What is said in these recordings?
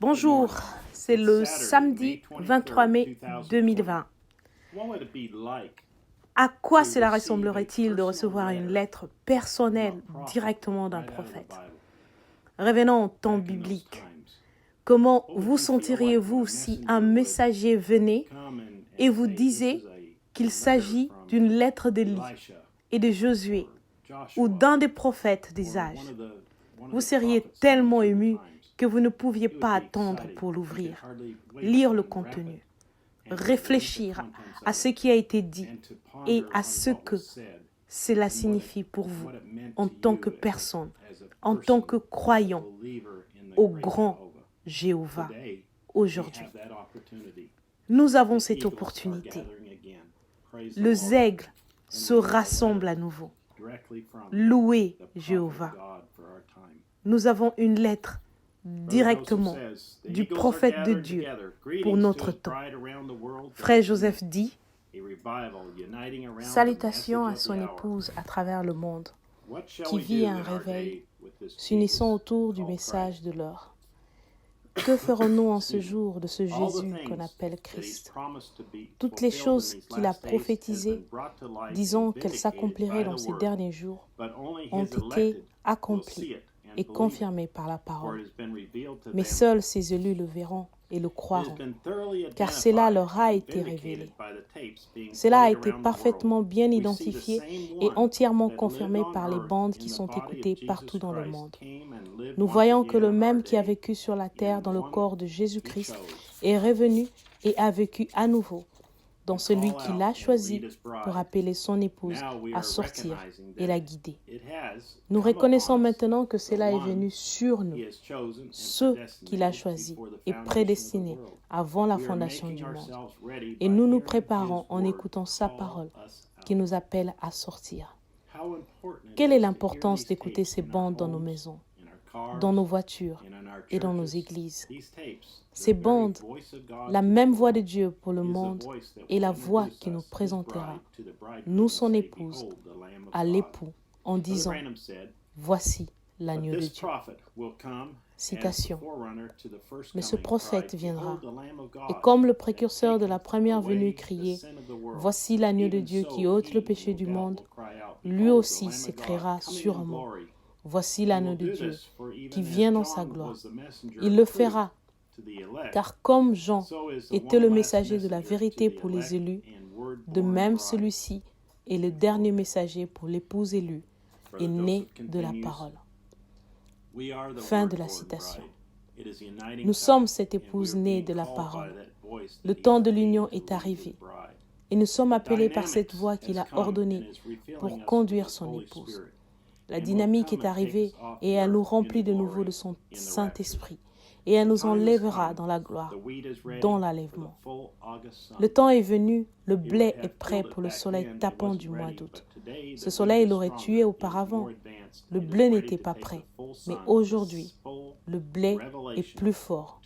Bonjour, c'est le samedi 23 mai 2020. À quoi cela ressemblerait-il de recevoir une lettre personnelle directement d'un prophète? Revenons au temps biblique. Comment vous sentiriez-vous si un messager venait et vous disait qu'il s'agit d'une lettre d'Élie et de Josué ou d'un des prophètes des âges? Vous seriez tellement ému que vous ne pouviez pas attendre pour l'ouvrir, lire le contenu, réfléchir à ce qui a été dit et à ce que cela signifie pour vous en tant que personne, en tant que croyant au grand Jéhovah aujourd'hui. Nous avons cette opportunité. Les aigles se rassemblent à nouveau. Louez Jéhovah. Nous avons une lettre directement du prophète de Dieu pour notre temps. Frère Joseph dit « Salutations à son épouse à travers le monde, qui vit un réveil, s'unissant autour du message de l'heure. Que ferons-nous en ce jour de ce Jésus qu'on appelle Christ? Toutes les choses qu'il a prophétisées, disant qu'elles s'accompliraient dans ces derniers jours, ont été accomplies et confirmées par la parole. Mais seuls ses élus le verront et le croiront, car cela leur a été révélé. Cela a été parfaitement bien identifié et entièrement confirmé par les bandes qui sont écoutées partout dans le monde. Nous voyons que le même qui a vécu sur la terre dans le corps de Jésus-Christ est revenu et a vécu à nouveau dans celui qui l'a choisi pour appeler son épouse à sortir et la guider. Nous reconnaissons maintenant que cela est venu sur nous, ceux qu'il a choisis et prédestinés avant la fondation du monde. Et nous nous préparons en écoutant sa parole qui nous appelle à sortir. Quelle est l'importance d'écouter ces bandes dans nos maisons, dans nos voitures et dans nos églises? Ces bandes, la même voix de Dieu pour le monde est la voix qui nous présentera, nous son épouse, à l'époux en disant « Voici l'agneau de Dieu ». Citation. Mais ce prophète viendra, et comme le précurseur de la première venue criait « Voici l'agneau de Dieu qui ôte le péché du monde », lui aussi s'écriera sûrement « Voici l'agneau de Dieu qui vient dans sa gloire ». Il le fera, car comme Jean était le messager de la vérité pour les élus, de même celui-ci est le dernier messager pour l'épouse élue et né de la parole. Fin de la citation. Nous sommes cette épouse née de la parole. Le temps de l'union est arrivé et nous sommes appelés par cette voix qu'il a ordonnée pour conduire son épouse. La dynamique est arrivée et elle nous remplit de nouveau de son Saint-Esprit et elle nous enlèvera dans la gloire, dans l'enlèvement. Le temps est venu, le blé est prêt pour le soleil tapant du mois d'août. Ce soleil l'aurait tué auparavant. Le blé n'était pas prêt, mais aujourd'hui, le blé est plus fort,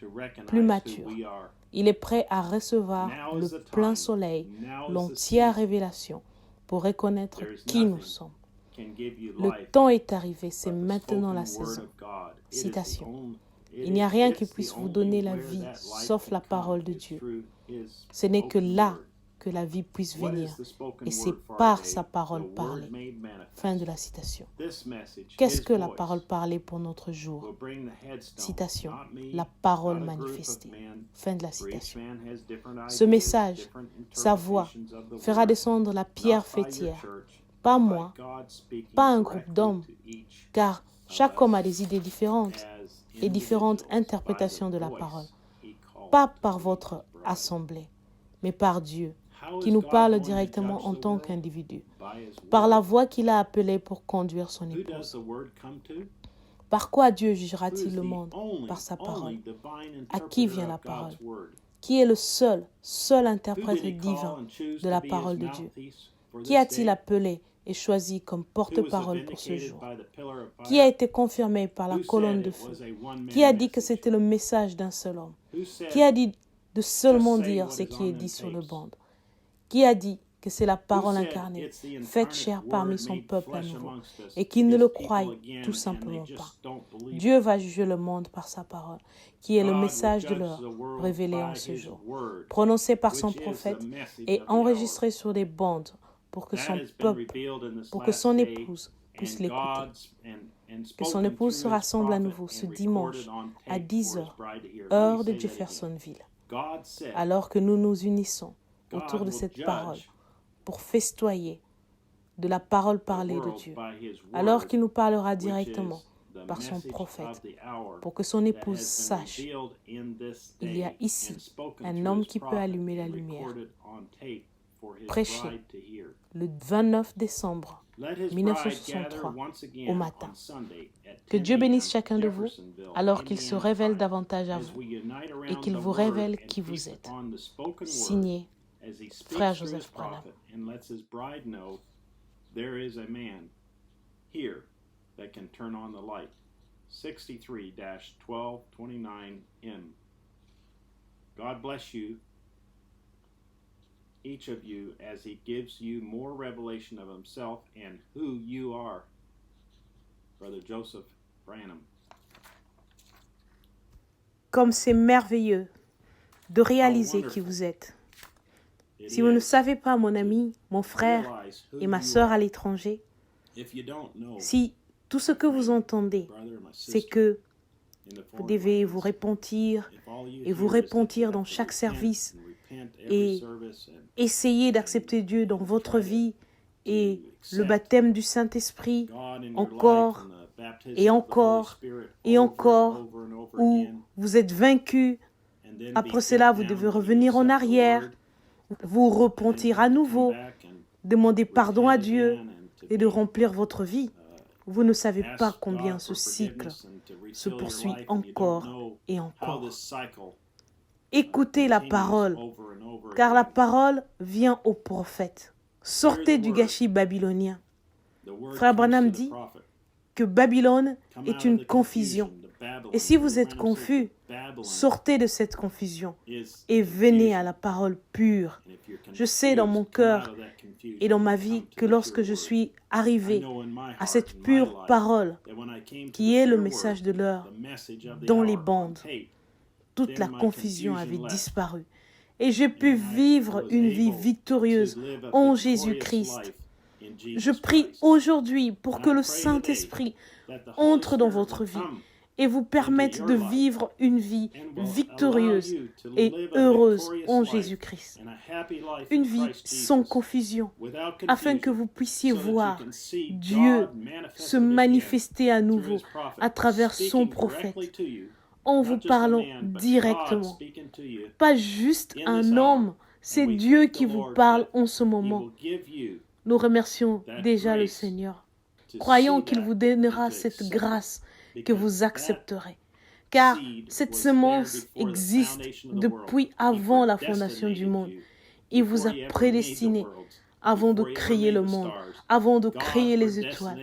plus mature. Il est prêt à recevoir le plein soleil, l'entière révélation, pour reconnaître qui nous sommes. Le temps est arrivé, c'est maintenant la saison. Citation. Il n'y a rien qui puisse vous donner la vie, sauf la parole de Dieu. Ce n'est que là que la vie puisse venir, et c'est par sa parole parlée. Fin de la citation. Qu'est-ce que la parole parlée pour notre jour? Citation. La parole manifestée. Fin de la citation. Ce message, sa voix, fera descendre la pierre fêtière. Pas moi, pas un groupe d'hommes, car chaque homme a des idées différentes et différentes interprétations de la parole. Pas par votre assemblée, mais par Dieu, qui nous parle directement en tant qu'individu, par la voix qu'il a appelée pour conduire son épouse. Par quoi Dieu jugera-t-il le monde? Par sa parole. À qui vient la parole? Qui est le seul interprète divin de la parole de Dieu? Qui a-t-il appelé et choisi comme porte-parole pour ce jour? Qui a été confirmé par la colonne de feu? Qui a dit que c'était le message d'un seul homme? Qui a dit de seulement dire ce qui est dit sur le banc? Qui a dit que c'est la parole incarnée, faite chair parmi son peuple à nouveau, et qu'ils ne le croient tout simplement pas. Dieu va juger le monde par sa parole, qui est le message de l'heure révélé en ce jour, prononcé par son prophète et enregistré sur des bandes pour que son peuple, pour que son épouse puisse l'écouter. Que son épouse se rassemble à nouveau ce dimanche à 10h, heure de Jeffersonville, alors que nous nous unissons autour de cette parole pour festoyer de la parole parlée de Dieu, alors qu'il nous parlera directement par son prophète, pour que son épouse sache, il y a ici un homme qui peut allumer la lumière. Prêché le 29 décembre 1963 au matin. Que Dieu bénisse chacun de vous alors qu'il se révèle davantage à vous et qu'il vous révèle qui vous êtes. Signé Frère Joseph Branham. There is a man here that can turn on the light. 63-1229M. God bless you, each of you, as he gives you more revelation of himself and who you are. Brother Joseph Branham. Comme c'est merveilleux de réaliser qui vous êtes. Si vous ne savez pas, mon ami, mon frère et ma sœur à l'étranger, si tout ce que vous entendez, c'est que vous devez vous repentir et vous repentir dans chaque service et essayer d'accepter Dieu dans votre vie et le baptême du Saint-Esprit encore et encore et encore, où vous êtes vaincu. Après cela, vous devez revenir en arrière, vous repentir à nouveau, demander pardon à Dieu et de remplir votre vie. Vous ne savez pas combien ce cycle se poursuit encore et encore. Écoutez la parole, car la parole vient au prophète. Sortez du gâchis babylonien. Frère Branham dit que Babylone est une confusion. Et si vous êtes confus, sortez de cette confusion et venez à la parole pure. Je sais dans mon cœur et dans ma vie que lorsque je suis arrivé à cette pure parole, qui est le message de l'heure, dans les bandes, toute la confusion avait disparu. Et j'ai pu vivre une vie victorieuse en Jésus-Christ. Je prie aujourd'hui pour que le Saint-Esprit entre dans votre vie et vous permette de vivre une vie victorieuse et heureuse en Jésus-Christ. Une vie sans confusion, afin que vous puissiez voir Dieu se manifester à nouveau à travers son prophète, en vous parlant directement. Pas juste un homme, c'est Dieu qui vous parle en ce moment. Nous remercions déjà le Seigneur, croyant qu'il vous donnera cette grâce que vous accepterez. Car cette semence existe depuis avant la fondation du monde. Il vous a prédestiné avant de créer le monde, avant de créer les étoiles.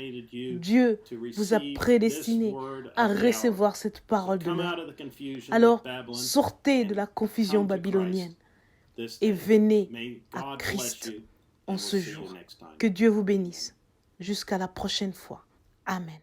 Dieu vous a prédestiné à recevoir cette parole de l'heure. Alors, sortez de la confusion babylonienne et venez à Christ en ce jour. Que Dieu vous bénisse. Jusqu'à la prochaine fois. Amen.